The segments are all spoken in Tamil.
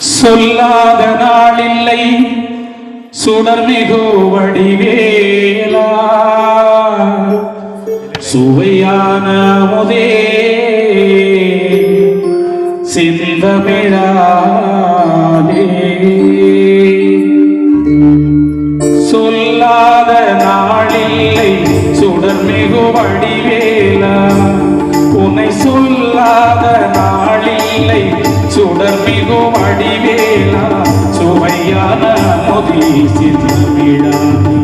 சொல்லாத நாளில்லை சுடர்மிகு வடிவேலா, சுவையான முதே செந்தமிழாலே. சொல்லாத நாளில்லை சுடர்மிகு வடிவேலா, உன்னை சொல்லாத நாளில்லை சுடர்மிகு வடிவேலா, சுவையான முதே செந்தமிழாலே.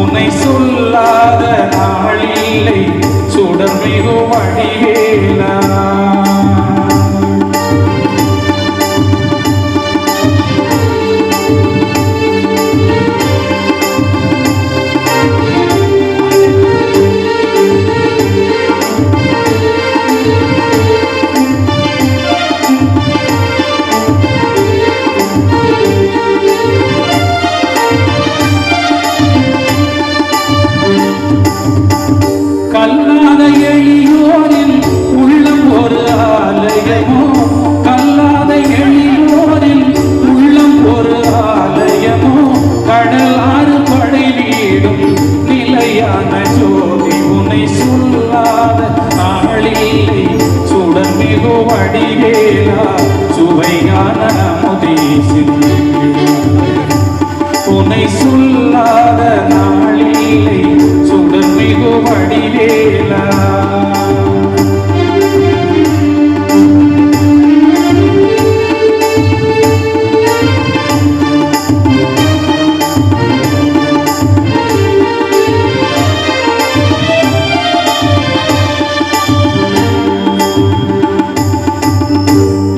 உன்னை சொல்லாத நாளில்லை சுடர்மிகு வடிவேலா. கல்லாத எளியோரின் உள்ளம் ஒரு ஆலயமோ, கல்லாத எளியோரின் உள்ளம் ஒரு ஆலயமோ, கடல் ஆறு படை வீடும் நிலையான ஜோதி. உன்னை சொல்லாத நாளில்லை சுடர்மிகு வடிவேலா, சுவையான முதே செந்தமிழாலே. உன்னை சொல்லாத நாளில்லை சுடர்மிகு வடிவேலா.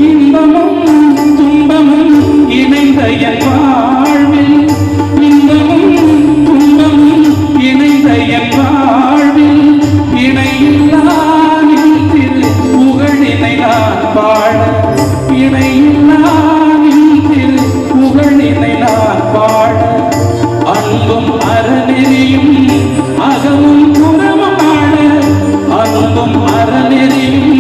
இன்பமும் துன்பமும் இணைந்த என் வாழ்வில், இன்பமும் துன்பமும் இணைந்த என் வாழ்வில், இணையில்லா நின் திரு புகழினை நான் பாட, இணையில்லா நின் திரு புகழினை நான் பாட, அன்பும் அறநெறியும் அகமும் புறமும் ஆட, அன்பும் அறநெறியும்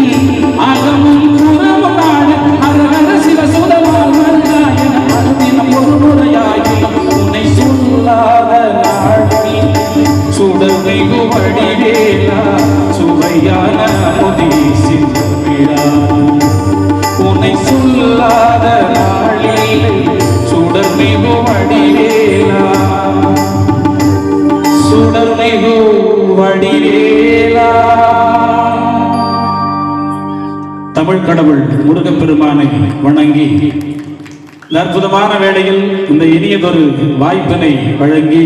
அகமும் புறமும் ஆட, அரகர சிவ சுதமால் வருகாயன அருதினம் ஒரு முறையாயினும் உன்னை சொல்லாத நாளில் சுடர்மிகு வடிவேலா, சுவையான முதே செந்தமிழாலே. உன்னை சொல்லாத நாளில் சுடர்மிகு வடிவேலா, சுடர்மிகு வடிவேலா. தமிழ் கடவுள் முருகப்பெருமானை வணங்கி இந்த அற்புதமான வேளையில் இந்த இனியதொரு வாய்ப்பினை வழங்கி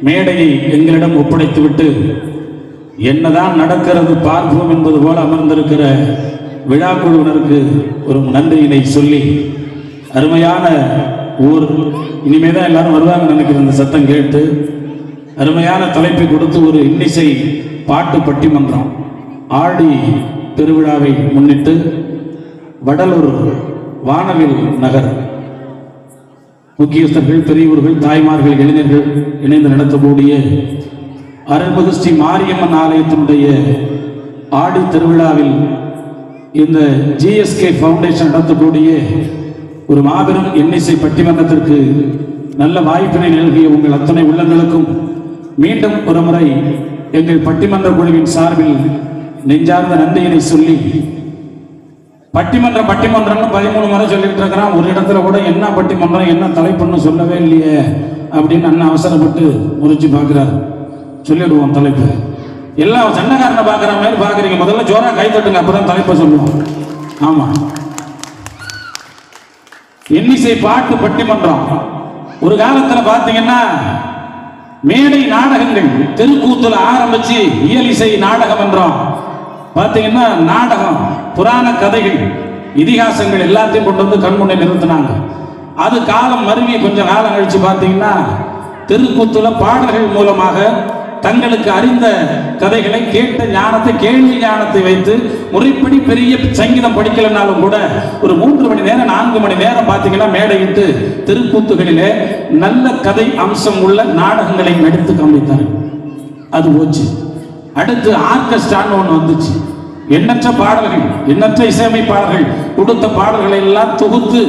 மேடையை எங்களிடம் ஒப்படைத்துவிட்டு என்னதான் நடக்கிறது பார்ப்போம் என்பது போல அமர்ந்திருக்கிற விழா குழுவினருக்கு ஒரு நன்றியினை சொல்லி, அருமையான ஊர், இனிமேதான் எல்லாரும் வருவாங்க நினைக்கிற இந்த சத்தம் கேட்டு, அருமையான தலைப்பை கொடுத்து ஒரு இன்னிசை பாட்டு பட்டிமன்றம் ஆடி பெருவிழாவை முன்னிட்டு வடலூர் வானவில் நகர் முக்கியஸ்தர்கள், பெரியவர்கள், தாய்மார்கள், இளைஞர்கள் இணைந்து நடத்தக்கூடிய அருள்மிகு ஸ்ரீ மாரியம்மன் ஆலயத்தினுடைய ஆடி திருவிழாவில் இந்த ஜிஎஸ்கே ஃபவுண்டேஷன் நடத்தக்கூடிய ஒரு மாபெரும் இன்னிசை பட்டிமன்றத்திற்கு நல்ல வாய்ப்பினை நல்கிய உங்கள் அத்தனை உள்ளங்களுக்கும் மீண்டும் ஒரு முறை எங்கள் பட்டிமன்ற குழுவின் சார்பில் நெஞ்சார்ந்த நன்றியினை சொல்லி, பட்டிமன்றம் 13 முறை சொல்லிட்டு இருக்கிறான். ஒரு இடத்துல கூட என்ன பட்டிமன்றம் என்ன தலைப்புன்னு சொல்லவே இல்லையே அப்படின்னு அண்ணன் அவசரப்பட்டு முறிச்சு பார்க்கிறார். சொல்லிடுவோம் தலைப்பு. எல்லாம் சண்டக்காரனை பார்க்குற மாதிரி பார்க்குறீங்க. முதல்ல ஜோரா கை தட்டுங்க, அப்பதான் தலைப்பை சொல்லுவோம். ஆமா, இன்னிசை பாட்டு பட்டிமன்றம். ஒரு காலத்துல பாத்தீங்கன்னா மேடை நாடகங்கள் தெருக்கூத்துல ஆரம்பிச்சு இயலிசை நாடகம் என்றோம். பாத்தீங்கன்னா நாடகம், புராண கதைகள், இதிகாசங்கள் எல்லாத்தையும் கொண்டு வந்து கண்முன்னே நிறுத்தினாங்க. அது காலம் மருவி கொஞ்சம் காலம் கழிச்சு பாத்தீங்கன்னா தெருக்கூத்துல பாடல்கள் மூலமாக தங்களுக்கு அறிந்த கதைகளை, கேட்ட ஞானத்தை, கேள்வி ஞானத்தை வைத்து முறைப்படி பெரிய சங்கீதம் படிக்கலனாலும் கூட ஒரு 3 மணி நேரம் 4 மணி நேரம் பார்த்தீங்கன்னா மேடையிட்டு தெருக்கூத்துகளிலே நல்ல கதை அம்சம் உள்ள நாடகங்களை நடித்து காமித்தார்கள். அது போச்சு. அடுத்து ஆர்கெஸ்ட்ரான்னு ஒன்று வந்துச்சு. எண்ணற்ற பாடல்கள், எண்ணற்ற இசையமைப்பாளர்கள் கொடுத்த பாடல்களை எல்லாம் தொகுத்து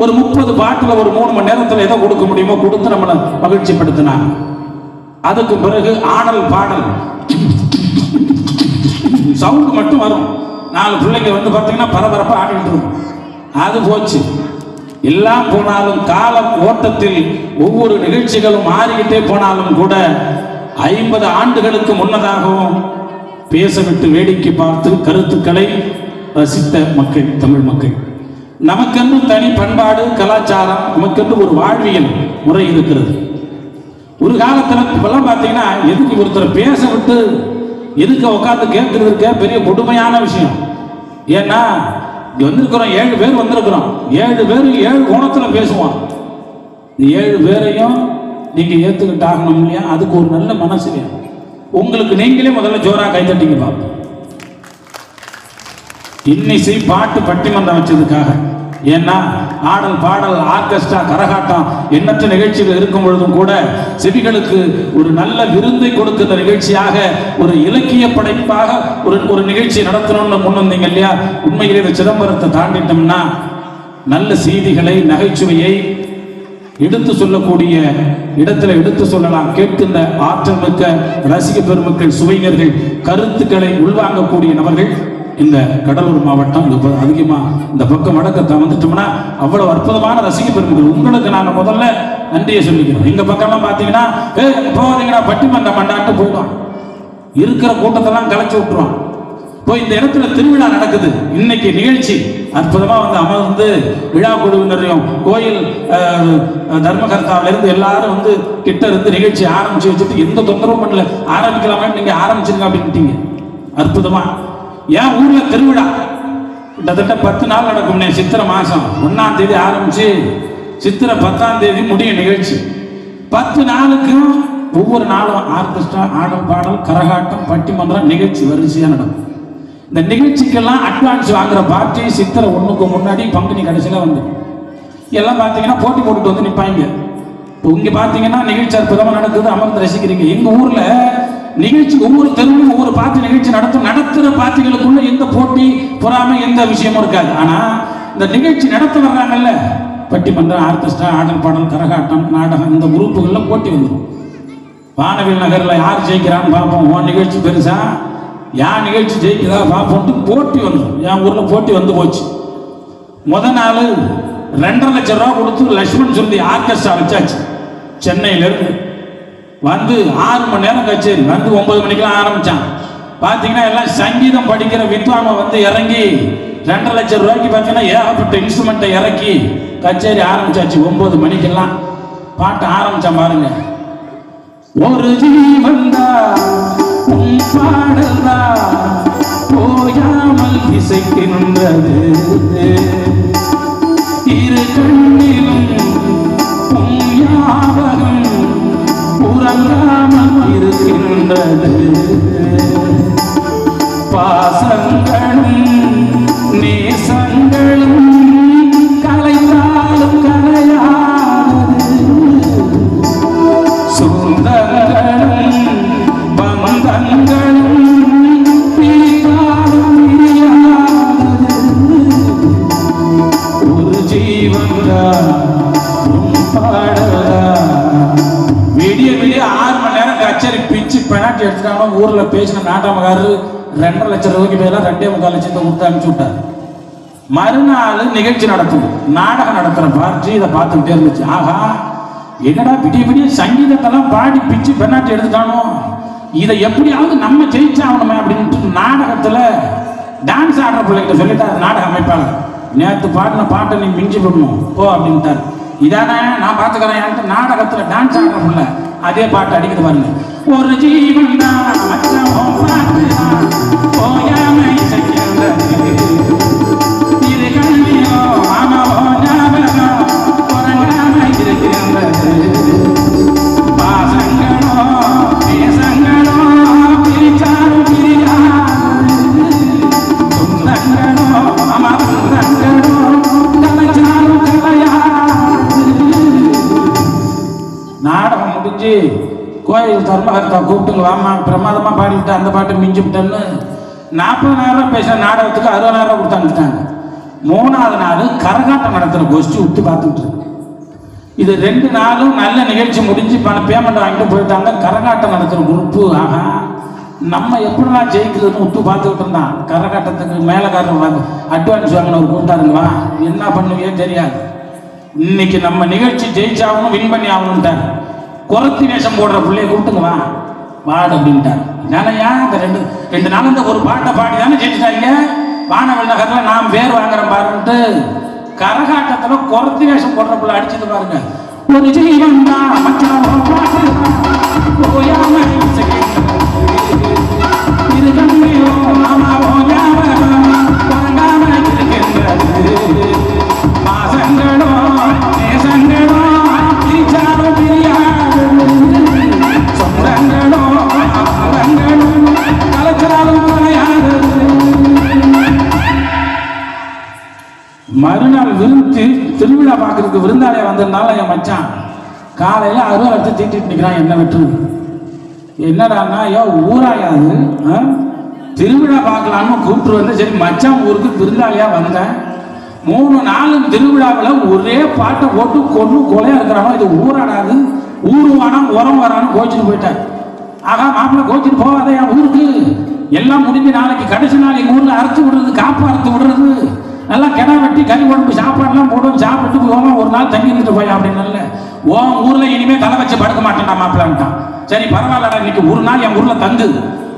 ஒரு 30 பாட்டுல ஒரு 3 மணி நேரத்தில் எதை கொடுக்க முடியுமோ கொடுத்து நம்மளை மகிழ்ச்சிப்படுத்தினாங்க. அதுக்கு பிறகு ஆடல் பாடல் சவுண்ட் மட்டும் வரும். 4 பிள்ளைங்க வந்து பார்த்தீங்கன்னா பரபரப்பா ஆடிட்டு இருக்கும். அது போச்சு. எல்லாம் போனாலும் காலம் ஓட்டத்தில் ஒவ்வொரு நிகழ்ச்சிகளும் மாறிக்கிட்டே போனாலும் கூட 50 ஆண்டுகளுக்கு முன்னதாகவும் பேசவிட்டு வேடிக்கை பார்த்து கருத்துக்களை ரசித்த மக்கள் தமிழ் மக்கள். நமக்கென்று தனி பண்பாடு கலாச்சாரம், நமக்கென்று ஒரு வாழ்வியல் முறை இருக்கிறது. ஒரு காலத்தில் இப்பெல்லாம் பார்த்தீங்கன்னா எதுக்கு ஒருத்தர் பேச விட்டு எதுக்கு உட்காந்து கேட்கறதுக்க பெரிய கொடுமையான விஷயம். ஏன்னா வந்திருக்கிறோம் 7 பேர் வந்திருக்கிறோம், 7 பேர் 7 கோணத்தில் பேசுவோம். 7 பேரையும் நீங்க ஏத்துக்கிட்டு ஆகணும் இல்லையா? அதுக்கு ஒரு நல்ல மனசு வேணும். உங்களுக்கு நீங்களே முதல்ல ஜோரா கைத்தட்டிங்க பார்ப்போம். இன்னிசை பாட்டு பட்டிமன்றம் வச்சதுக்காக. ஏன்னா ஆடல் பாடல் ஆர்கெஸ்ட்ரா கரகாட்டம் எண்ணற்ற நிகழ்ச்சிகள் இருக்கும் பொழுதும் கூட செவிகளுக்கு ஒரு நல்ல விருந்தை கொடுக்கிற நிகழ்ச்சியாக ஒரு இலக்கிய படைப்பாக ஒரு நிகழ்ச்சி நடத்தணும்னு முன் வந்தீங்க இல்லையா? உண்மையிலே இந்த சிதம்பரத்தை தாண்டிட்டோம்னா நல்ல செய்திகளை நகைச்சுவையை எடுத்து சொல்லக்கூடிய இடத்துல எடுத்து சொல்லலாம். கேட்கின்ற ஆற்றல் மிக்க ரசிக பெருமக்கள் சுவைஞர்கள் கருத்துக்களை உள்வாங்கக்கூடிய நபர்கள் இந்த கடலூர் மாவட்டம். அதிகமாக இந்த பக்கம் வடக்கத்தை வந்துட்டோம்னா அவ்வளவு அற்புதமான ரசிக பெருமக்கள். உங்களுக்கு நான் முதல்ல நன்றியை சொல்லிக்கிறோம். எங்க பக்கம்லாம் பார்த்தீங்கன்னா போவீங்கன்னா பட்டிமன்றம் மண்டாட்டு போயிடும், இருக்கிற கூட்டத்தெல்லாம் கலைச்சி விட்டுருவான். போய் இந்த இடத்துல திருவிழா நடக்குது, இன்னைக்கு நிகழ்ச்சி அற்புதமா வந்து அமர்ந்து விழா குழுவினரையும் கோயில் தர்மகர்த்தாவிலிருந்து எல்லாரும் வந்து கிட்ட இருந்து நிகழ்ச்சி ஆரம்பிச்சு வச்சுட்டு எந்த தொந்தரவும் பண்ணல. ஆரம்பிக்கலாமே, நீங்க ஆரம்பிச்சிருங்க அப்படின்ட்டீங்க. அற்புதமா என் ஊர்ல திருவிழா கிட்டத்தட்ட 10 நாள் நடக்கும். சித்திரை மாசம் 1ஆம் தேதி ஆரம்பிச்சு சித்திரை 10ஆம் தேதி முடியும் நிகழ்ச்சி. 10 நாளுக்கும் ஒவ்வொரு நாளும் ஆர்கெஸ்ட்ரா, ஆடல் பாடல், கரகாட்டம், பட்டிமன்றம் நிகழ்ச்சி வரிசையா நடக்கும். இந்த நிகழ்ச்சிக்கெல்லாம் அட்வான்ஸ் வாங்குற பார்ட்டி சித்திரை 1க்கு முன்னாடி பங்குனி கடைசியில் வந்து எல்லாம் பார்த்தீங்கன்னா போட்டி போட்டுட்டு வந்து நிற்பாங்க. இப்போ இங்கே பார்த்தீங்கன்னா நிகழ்ச்சி அற்புதமாக நடக்குது, அமர்ந்து ரசிக்கிறீங்க. எங்கள் ஊரில் நிகழ்ச்சி ஒவ்வொரு தெருவிலும் ஒவ்வொரு பார்ட்டி நிகழ்ச்சி நடத்துகிற பார்ட்டிகளுக்குள்ள எந்த போட்டி பொறாமை எந்த விஷயமும் இருக்காது. ஆனால் இந்த நிகழ்ச்சி நடத்த வர்றாங்கல்ல, பட்டிமன்றம், ஆர்கெஸ்ட்ரா, ஆடல் பாடல், கரகாட்டம், நாடகம், இந்த குரூப்புகளில் போட்டி வந்துடும். வானவில் நகரில் யார் ஜெயிக்கிறான்னு பார்ப்போம். உன் நிகழ்ச்சி பெருசா, யார் நிகழ்ச்சி ஜெயிக்கிறதா பார்ப்போம்ட்டு போட்டி வந்துடும். என் ஊரில் போட்டி வந்து போச்சு. முத நாள் 2.5 லட்சம் ரூபா கொடுத்து லட்சுமண் சுருதி ஆர்கெஸ்ட்ரா வச்சாச்சு. சென்னையிலிருந்து வந்து 6 மணி நேரம் கச்சேரி. வந்து 9 மணிக்கெல்லாம் ஆரம்பிச்சான். பார்த்தீங்கன்னா எல்லாம் சங்கீதம் படிக்கிற வித்வானை வந்து இறங்கி 2.5 லட்சம் ரூபாய்க்கு பார்த்தீங்கன்னா ஏகப்பட்ட இன்ஸ்ட்ருமெண்ட்டை இறக்கி கச்சேரி ஆரம்பிச்சாச்சு. 9 மணிக்கெல்லாம் பாட்டு ஆரம்பிச்சான் பாருங்க. ஒரு ஜீவன்தா உன் பாடல்தா போயாமல் இசைக்கின்றது, இரு கண்ணிலும் உன் ஞாபகம் உறங்காமல் இருக்கின்றது, பாசங்களும் நேசங்களும் கலைந்தாலும் கலையாது, சொந்தங்களும் பந்தங்களும் பிரிந்தாலும் பிரியாது, ஒரு ஜீவன்தா உன் பாடலா. விடிய விடிய 6 மணி நேரம் கச்சேரி பிச்சு பெனாட்டி எடுத்துட்டாங்க. ஊர்ல பேசின நாட்டமகாரரு 2.5 லட்சம் ரூபாய்க்கு மேல 2.25 லட்சத்தை கொடுத்து அனுப்பிச்சு விட்டார். மறுநாள் நிகழ்ச்சி நடத்துது, நாடகம் நடத்துற பார்ட்டி இதை பார்த்துக்கிட்டே இருந்துச்சு. ஆகா, என்னடா விடிய விடிய சங்கீதத்தெல்லாம் பாடி பிச்சு பெனாட்டி எடுத்துட்டானோ, இதை எப்படியாவது நம்ம ஜெயிச்சாகணுமே அப்படின்ட்டு நாடகத்துல டான்ஸ் ஆடுற பிள்ளைகிட்ட சொல்லிட்டாரு நாடக அமைப்பாளர், நேற்று பாடின பாட்டை நீ மிஞ்சி பண்ணணும் போ அப்படின்ட்டாரு. இதானே நான் பார்த்துக்கிறேன். நாடகத்துல டான்ஸ் ஆடுற பிள்ளை அதே பாட்டு அடிக்கிறது பாருங்க. ஒரு ஜீவன் நாடகம் முடிஞ்சு கோயில் தர்மகர்த்தா கூப்பிட்டு வாமா பிரமாதமா பாடிவிட்டு அந்த பாட்டை மிஞ்சி விட்டேன்னு 40,000 ரூபாய் பேச நாடகத்துக்கு 60,000 ரூபாய் கொடுத்து அனுப்பிச்சிட்டாங்க. 3வது நாள் கரகாட்டம் நடத்துகிற கோஷ்டி விட்டு பார்த்துட்டு இருக்கு. இது 2 நாளும் நல்ல நிகழ்ச்சி முடிஞ்சு பேமெண்ட் வாங்கிட்டு போயிட்டாங்க. கரகாட்டம் நடத்துகிற குரூப்பு ஆஹா நம்ம எப்படிலாம் ஜெயிக்கிறதுன்னு விட்டு பார்த்துக்கிட்டு இருந்தான். கரகாட்டத்துக்கு மேலக்காரர் அட்வான்ஸ் வாங்கினவர் கூப்பிட்டாருங்களா, என்ன பண்ணுவீங்க தெரியாது. இன்னைக்கு நம்ம நிகழ்ச்சி ஜெயிச்சாகணும், வின் பண்ணி ஆகணும்ட்டார். குரத்தி வேஷம் போடுற பிள்ளைய கூப்பிட்டுங்க வாடு அப்படின்ட்டார். ஏன்னா இந்த ரெண்டு நாள் இந்த ஒரு பாட்டை பாடி தானே ஜெயிச்சிட்டாங்க. வானவெல் நகரில் நாம் பேர் வாங்குறோம் பாருன்ட்டு கரகாட்டத்துல குரத்தி வேஷம் போடுற பிள்ளை அடிச்சது பாருங்க. ஒரு ஜீவன் மறுநாள் திருவிழா பார்க்கறதுக்கு விருந்தாளியா வந்ததுனால என் மச்சான் காலையில 60 லட்சம் தீட்டிட்டு நிற்கிறான். என்ன வெற்று என்னடான்னா ஊராயாது திருவிழா பார்க்கலான்னு கூப்பிட்டு வந்து சரி மச்சான் ஊருக்கு விருந்தாளியா வந்தேன். 3 நாளும் திருவிழாவில் ஒரே பாட்டை போட்டு கொலையா இருக்கிறானோ இது ஊராடாது, ஊரு வானம் உரம் வரான்னு கோச்சிட்டு போயிட்டார். ஆகா மாப்பிள்ளை கோச்சிட்டு போவாதே என் ஊருக்கு, எல்லாம் முடிஞ்சு நாளைக்கு கடைசி நாள் எங்கள் ஊரில் அறுத்து விடுறது, காப்பு அறுத்து விடுறது, நல்லா கிணா வெட்டி கறி குழம்பு சாப்பாடுலாம் போடுவோம், சாப்பிட்டு போவோம், ஒரு நாள் தங்கி இருந்துட்டு போய் அப்படின்னு. உன் ஊரில் இனிமேல் தலை வச்சு படுக்க மாட்டேன்டா மாப்பிள்ளான்ட்டான். சரி பரவாயில்லடா, இன்னைக்கு ஒரு நாள் என் ஊரில் தங்கு,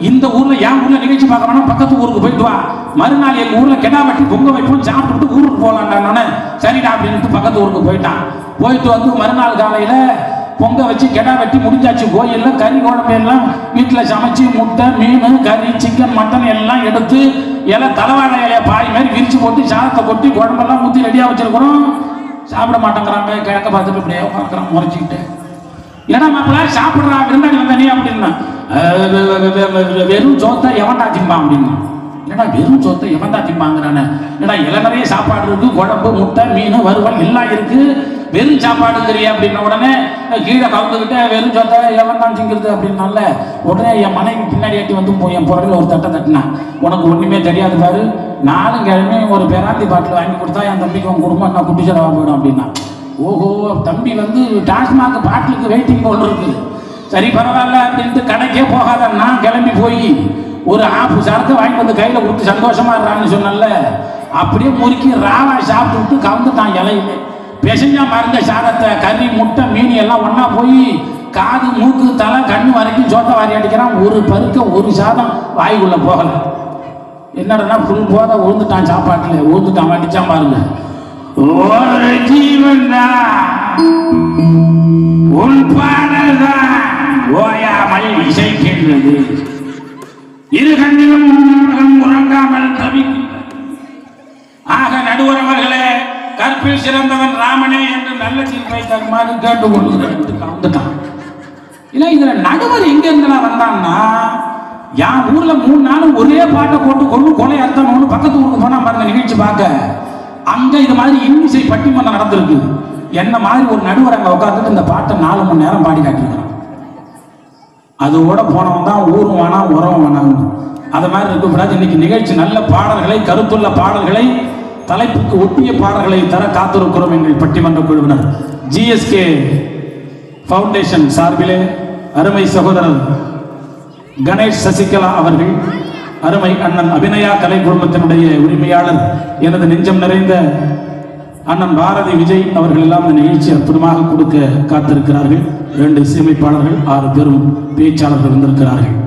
இந்த ஊரில் என் ஊரில் நிகழ்ச்சி பார்க்கணும்னா பக்கத்து ஊருக்கு போயிட்டு வா, மறுநாள் எங்கள் ஊரில் கிணா வெட்டி பொங்க வைப்போம், சாப்பிட்டு ஊருக்கு போகலான்டானே. சரிடா அப்படின்ட்டு பக்கத்து ஊருக்கு போயிட்டான். போயிட்டு வந்து மறுநாள் காலையில் பொங்க வச்சு கிடா வெட்டி முடிஞ்சாச்சு. கோயிலில் கறி குழம்பு எல்லாம் வீட்டில் சமைச்சு முட்டை மீன் கறி சிக்கன் மட்டன் எல்லாம் எடுத்து எல்லாம் தலைவாழை இலைய பாய் மாதிரி விரிச்சு போட்டு சாதத்தை கொட்டி குழம்பெல்லாம் ஊற்றி ரெடியாக வச்சிருக்கிறோம். சாப்பிட மாட்டேங்கிறாங்க, கிழக்க பார்த்துட்டு இப்படியே உட்காந்துக்கிறான் முறைச்சிக்கிட்டு. ஏன்னா மாப்பிள்ள சாப்பிட்றா விருந்தாடி வந்த நீ அப்படின்னா வெறும் சோத்தை எவன்டா திம்பான் அப்படின்னா. ஏன்னா வெறும் சோத்தை எவன்டா திம்பாங்கிறானே. ஏன்னா நிறைய சாப்பாடு இருக்கு, குழம்பு முட்டை மீன் வறுவல் எல்லாம் இருக்கு, வெறும் சாப்பாடுங்கிறிய அப்படின்ன உடனே கீழே கவுந்துக்கிட்ட வெறும் சொத்தை எவன் தான் திங்கிறது அப்படின்னால உடனே என் மனைவி பின்னாடி ஏற்றி வந்து என் புறவில் ஒரு தட்டை தட்டினான். உனக்கு ஒன்றுமே தெரியாது பாரு, 4 கிழமை ஒரு பெராந்தி பாட்டில் வாங்கி கொடுத்தா என் தம்பிக்கு உன் குடும்பம் என்ன குட்டி செலவாக போயிடும் அப்படின்னா. ஓஹோ தம்பி வந்து டாஸ்மாக் பாட்டிலுக்கு வெயிட்டிங் போல் இருக்கு, சரி பரவாயில்ல அப்படின்ட்டு கடைக்கே போகாத நான் கிளம்பி போய் ஒரு ஆப்பு சரக்கு வாங்கி வந்து கையில் கொடுத்து சந்தோஷமா இருறான்னு சொன்னல. அப்படியே முறுக்கி ராவா சாப்பிட்டு விட்டு கவுந்துட்டான் இலையுமே. பெசஞ்சா மருந்த சாதத்தை கறி முட்டை மீன் எல்லாம் ஒன்றா போய் காது மூக்கு தலை கண்ணு வரைக்கும் சோத்தை வாரி அடிக்கிறான். ஒரு பருக்க ஒரு சாதம் வாய்க்குள்ளே போகலை. என்னடனா புல் போத ஊந்துட்டான், சாப்பாட்டில் ஊந்துட்டான், அடிச்சான் பாருங்க. ஒரு ஜீவன் உன் பாடல்தான் ஓயாமல் இசைக்கின்றது, இரு கண்ணிலும் உறங்காமல் தவிக்கின்றது. ஆக நடுவரவர்களே, கற்பில் சிறந்தவன் ராமனே என்று நல்ல தீர்ப்பை தருமாறு கேட்டுக்கொள்ளுகிறான். இல்லை இதுல நடுவர் எங்க இருந்தெல்லாம் வந்தான்னா, என் ஊர்ல 3 நாளும் ஒரே பாட்டை போட்டு கொலை அர்த்தம் பக்கத்து ஊருக்கு போனா பாருங்க நிகழ்ச்சி பார்க்க. அங்க இது மாதிரி இன்னிசை பட்டிமன்றம் நடந்திருக்கு. என்ன மாதிரி ஒரு நடுவர் அங்க உட்காந்துட்டு இந்த பாட்டை 4 மணி நேரம் பாடி காட்டிருக்கிறான். அதோட போனவன் தான் ஊரும் வேணா உரம் வேணான்னு. அது மாதிரி இருக்கக்கூடாது. இன்னைக்கு நிகழ்ச்சி நல்ல பாடல்களை, கருத்துள்ள பாடல்களை, தலைப்புக்கு ஒட்டிய பாடல்களை தர காத்திருக்கிறோம். எங்கள் பட்டிமன்ற குழுவினர் ஜிஎஸ்கே ஃபவுண்டேஷன் சார்பிலே அருமை சகோதரர் கணேஷ் சசிகலா அவர்கள், அருமை அண்ணன் அபிநயா கலை குழுமத்தினுடைய உரிமையாளர் எனது நெஞ்சம் நிறைந்த அண்ணன் பாரதி விஜய் அவர்கள் எல்லாம் இந்த நிகழ்ச்சி அற்புதமாக கொடுக்க காத்திருக்கிறார்கள். 2 இசையமைப்பாளர்கள், 6 பேரும் பேச்சாளர்கள் வந்திருக்கிறார்கள்.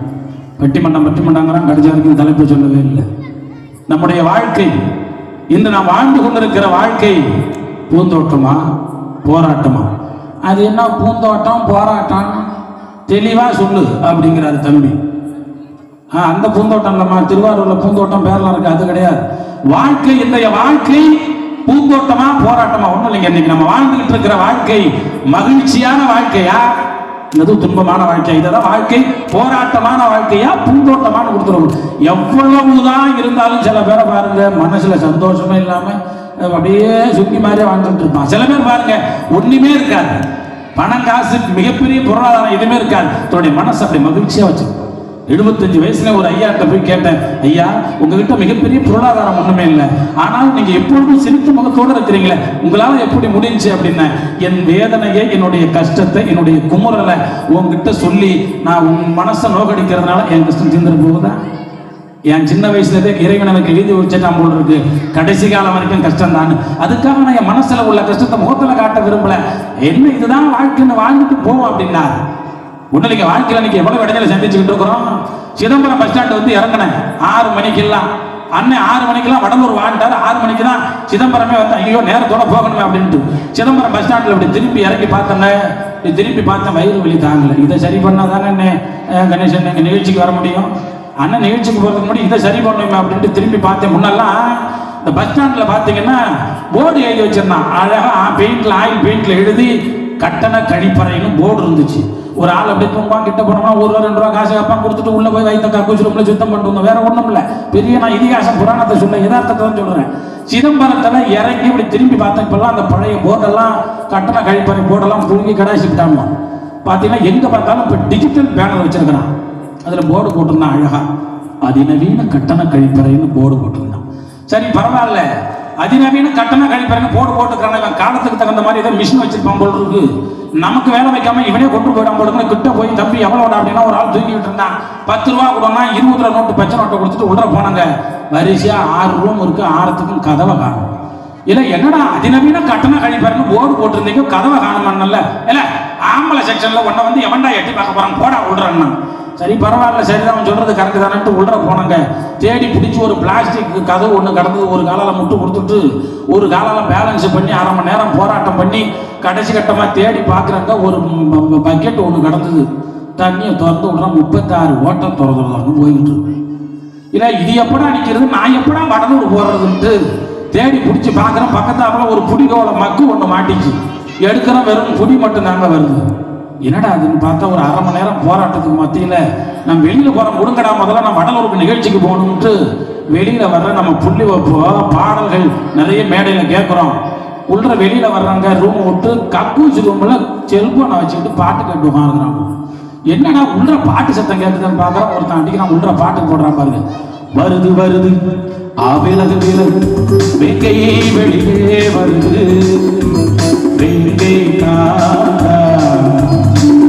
பட்டிமன்றம் கடைசியாக தலைப்பு சொல்லவே இல்லை. நம்முடைய வாழ்க்கை, இன்று நாம் வாழ்ந்து கொண்டிருக்கிற வாழ்க்கை பூந்தோட்டமா போராட்டமா? அது என்ன பூந்தோட்டம் போராட்டம் தெளிவா சொல்லு அப்படிங்கிறாரு தம்பி. அந்த பூந்தோட்டம் நம்ம திருவாரூர்ல பூந்தோட்டம் பேர்லாம் இருக்கு, அது கிடையாது. வாழ்க்கை, இன்றைய வாழ்க்கை பூந்தோட்டமா போராட்டமா? ஒண்ணும் இல்லைங்க. இன்னைக்கு நம்ம வாழ்ந்துகிட்டு இருக்கிற வாழ்க்கை மகிழ்ச்சியான வாழ்க்கையா, இது துன்பமான வாழ்க்கை? இதெல்லாம் வாழ்க்கை போராட்டமான வாழ்க்கையா பூந்தோட்டமான கொடுத்துருவோம். எவ்வளவுதான் இருந்தாலும் சில பேரை பாருங்க மனசுல சந்தோஷமே இல்லாம அப்படியே சுத்தி மாதிரியே வாழ்ந்துட்டு இருப்பான். சில பேர் பாருங்க ஒண்ணுமே இருக்காது, பணம் காசு மிகப்பெரிய பொருளாதாரம் எதுவுமே இருக்காது, தன்னுடைய மனசு அப்படி மகிழ்ச்சியா வச்சிருப்பான். 75 வயசுல ஒரு ஐயாட்ட போய் கேட்டேன், ஐயா உங்ககிட்ட மிகப்பெரிய பொருளாதாரம் ஒண்ணுமே இல்லை, ஆனாலும் நீங்க எப்பொழுதும் சிரித்த முகத்தோடு இருக்கிறீங்களே, உங்களால எப்படி முடிஞ்சு அப்படின்னா, என் வேதனையை, என்னுடைய கஷ்டத்தை, என்னுடைய குமுறலை உங்ககிட்ட சொல்லி நான் உன் மனசை நோக்கடிக்கிறதுனால என் கஷ்டம் தீர்ந்துட போகுதா? என் சின்ன வயசுலதே இறைவன் எனக்கு எழுதி வச்சுட்டான் போல் இருக்கு, கடைசி காலம் வரைக்கும் கஷ்டம் தான். அதுக்காக நான் என் மனசுல உள்ள கஷ்டத்தை முகத்துல காட்ட விரும்பல. என்ன இதுதான் வாழ்க்கைன்னு வாழ்ந்துட்டு போவோம் அப்படின்னா, ஒண்ணு நீங்க வாழ்க்கையில நீங்க எவ்வளவு இடையில சந்திச்சுக்கிட்டு இருக்கிறோம். சிதம்பரம் பஸ் ஸ்டாண்ட் வந்து இறங்கினேன் 6 மணிக்கெல்லாம். அண்ணன் 6 மணிக்கெல்லாம் வடலூர் வாழ்ந்தாரு. 6 மணிக்கு தான் சிதம்பரமே வந்து ஐயோ நேரத்தோட போகணுமே அப்படின்ட்டு சிதம்பரம் பஸ் ஸ்டாண்ட்ல இப்படி திரும்பி இறக்கி பார்த்தேங்க. திரும்பி பார்த்தேன், வயிறு வலி தாங்கல. இதை சரி பண்ணாதானே கணேசன் எங்க நிகழ்ச்சிக்கு வர முடியும். அண்ணன் நிகழ்ச்சிக்கு போறதுக்கு முன்னாடி இதை சரி பண்ணுமே அப்படின்ட்டு திரும்பி பார்த்தேன். முன்னெல்லாம் இந்த பஸ் ஸ்டாண்ட்ல பாத்தீங்கன்னா போர்டு எழுதி வச்சிருந்தான் அழகா, பெயிண்ட்ல ஆயில் பெயிண்ட்ல எழுதி கட்டண கழிப்பறைன்னு போர்டு இருந்துச்சு. ஒரு ஆள் அப்படி தூங்குவான், கிட்ட போனோம்னா 1 ரூபா 2 ரூபா காசு வைப்பான், கொடுத்துட்டு உள்ள போய் வைத்த கக்கூசி ரூம்ல சுத்தம் பண்ணிட்டு வந்தோம். வேற ஒண்ணும் இல்லை, பெரிய நான் இதிகாசம் புராணத்தை சொல்ல யதார்த்தத்தை தான் சொல்றேன். சிதம்பரத்துல இறங்கி இப்படி திரும்பி பார்த்தேன். இப்பெல்லாம் அந்த பழைய போர்டெல்லாம், கட்டண கழிப்பறை போர்டெல்லாம் புழுங்கி கடாசிட்டாங்க. பாத்தீங்கன்னா எங்க பார்த்தாலும் இப்ப டிஜிட்டல் பேனர் வச்சிருக்கிறான். அதுல போர்டு போட்டிருந்தான் அழகா, அதிநவீன கட்டண கழிப்பறைன்னு போர்டு போட்டிருந்தான். சரி பரவாயில்ல, அதிநவீன கட்டண கழிப்பறைன்னு போர்டு போட்டுக்கிறான். இவன் காலத்துக்கு தகுந்த மாதிரி ஏதோ மிஷின் வச்சிருப்பான் போல் இருக்கு. நமக்கு வேலை வைக்காம இவனே கொண்டு போயிடாம போடுங்க. கிட்ட போய் தம்பி எவ்வளோடா அப்படின்னா ஒரு ஆள் தூக்கிட்டு இருந்தான். 10 ரூபா கொடுனா 20 ரூபா நோட்டு, பச்சை நோட்டை கொடுத்துட்டு உள்ள போனாங்க. வரிசையா 6 ரூம் இருக்கு, 6த்துக்கும் கதவை காணும். இல்ல என்னடா அதிநவீன கட்டண கழிப்பறைன்னு போர்டு போட்டிருந்தீங்க, கதவை காணுமான்ல. இல்ல ஆம்பளை செக்ஷன்ல உன்னை வந்து எவன்டா எட்டி பார்க்க போறான், போடா விடுறான்னா. சரி பரவாயில்ல, சரிதான் அவன் சொல்றது கரெக்டு தானே உள்ள போனாங்க. தேடி பிடிச்சி ஒரு பிளாஸ்டிக் கதவு ஒன்று கடந்தது. ஒரு காலால முட்டு கொடுத்துட்டு ஒரு காலால பேலன்ஸ் பண்ணி 1/2 மணி நேரம் போராட்டம் பண்ணி கடைசி கட்டமா தேடி பார்க்குறாங்க. ஒரு பக்கெட் ஒன்று கடந்தது. தண்ணியை திறந்து விடுறான். 36 ஓட்டம் திறந்துடுறாங்க போய்கிட்டு இருக்கு. இல்லை இது எப்படா அடிக்கிறது, நான் எப்படா வடலூர் போடுறதுன்ட்டு தேடி பிடிச்சி பார்க்குறேன். பக்கத்தாப்புல ஒரு புடிகோல மக்கு ஒன்று மாட்டிச்சு. எடுக்கிறோம், வெறும் புடி மட்டும் தாங்க வருது. என்னடா அதுன்னு பார்த்தா ஒரு 1/2 மணி நேரம் போராட்டத்துக்கு மத்தியில் நம்ம வெளியில போறோம். முடுங்கடா முதல்ல நம்ம வடலூருக்கு நிகழ்ச்சிக்கு போகணும்ட்டு வெளியில வர்ற நம்ம புள்ளி பாடல்கள் நிறைய மேடையில கேட்குறோம். உள்ள வெளியில வர்றாங்க. ரூம் விட்டு கக்கூசி ரூம்ல செல்போனை வச்சுக்கிட்டு பாட்டு கேட்டு உட்காந்துக்கிறாங்க. என்னடா உள்ள பாட்டு சத்தம் கேட்குதுன்னு பார்க்குறோம். ஒருத்தன் அடிக்கிறான், உள்ள பாட்டு போடுறான் பாருங்க. வருது வருது ஆவிலது விலகு வேங்கையே வெளியே வருது, வேங்கை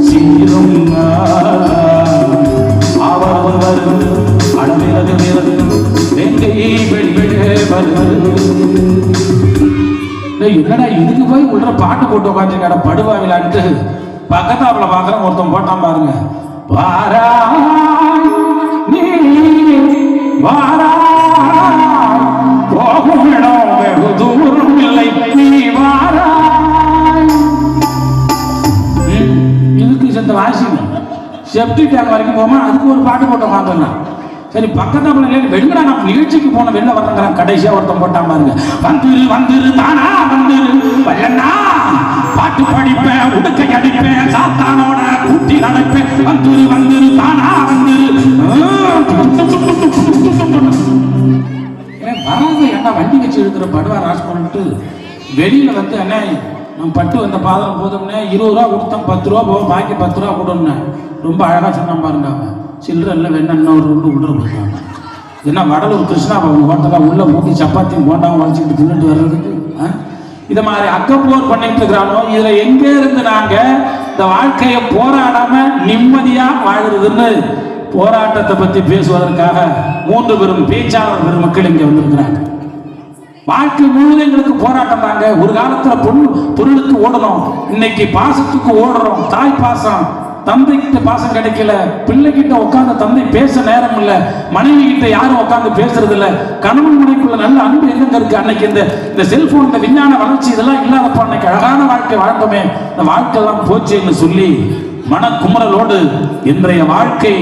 சீரும் ஆவாவது வருது, அடவிலது விலகு வேங்கையே வெளியே வருது. என்னடா இதுக்கு போய் உள்ள பாட்டு போட்டு உட்காந்துருக்காட படுவாவிலான்ட்டு பக்கத்தாப்புல பார்க்குறேன். ஒருத்தன் போட்டான் பாருங்க, வாரா நீ வாரா போகும் இடம் வெகு தூரம் இல்லை, நீ வாரா. இதுக்கு சென்ற வாசி செப்டி டேங்க் வரைக்கும் போமா, அதுக்கு ஒரு பாட்டு போட்டு உட்காந்துருந்தான். சரி பக்கத்தாப்புல வெளியில நான் நிகழ்ச்சிக்கு போன வெளில வரங்கிறான். கடைசியா ஒருத்தன் போட்டான் பாருங்க, வந்துரு வந்துரு தானா வந்துரு வல்லண்ணா, பாட்டு படிப்பேன், உடுக்கை அடிப்பேன், சாத்தானோட கூட்டி நடப்பேன், வந்துரு வந்துரு தானா வந்துரு. வராது என்ன வண்டி வச்சு இருக்கிற படுவா ராஜ்பட்டு வெளியில வந்து என்ன நம்ம பட்டு வந்த பாதம் போதும்னே 20 ரூபா கொடுத்தோம், 10 ரூபா போக பாக்கி 10 ரூபா கொடுன்னு ரொம்ப அழகா சொன்னான் பாருங்க. சில்லற இல்லை வேணா இன்னொரு ஒன்று விடுற கொடுத்தாங்க. ஏன்னா வடலூர் கிருஷ்ணா ஹோட்டலாக உள்ள ஊற்றி சப்பாத்தியும் போண்டாவும் வச்சுக்கிட்டு தின்னுட்டு வர்றதுக்கு இதை மாதிரி அக்கப்போர் பண்ணிட்டு இருக்கிறானோ. இதுல எங்க இருந்து நாங்க இந்த வாழ்க்கையை போராடாம நிம்மதியா வாழ்றதுன்னு போராட்டத்தை பத்தி பேசுவதற்காக 3 பெரும் பேச்சாளர் பெருமக்கள் இங்க வந்திருக்கிறாங்க. வாழ்க்கை முழுவதும் எங்களுக்கு போராட்டம் தாங்க. ஒரு காலத்துல பொருளுக்கு ஓடணும், இன்னைக்கு பாசத்துக்கு ஓடுறோம். தாய் பாசம், தந்தை கிட்ட பாசம் கிடைக்கல, பிள்ளைகிட்ட உட்காந்து தந்தை பேச நேரம் இல்லை, மனைவி கிட்ட யாரும் உட்காந்து பேசுறது இல்லை, கணவன் மனைக்குள்ள நல்ல அன்பு எங்க இருக்கு. அன்னைக்கு இந்த செல்போன், இந்த விஞ்ஞான வளர்ச்சி இதெல்லாம் இல்லாதப்ப அன்னைக்கு அழகான வாழ்க்கை வாழ்ந்தோமே, இந்த வாழ்க்கை எல்லாம் போச்சுன்னு சொல்லி மனக்குமுறலோடு இன்றைய வாழ்க்கை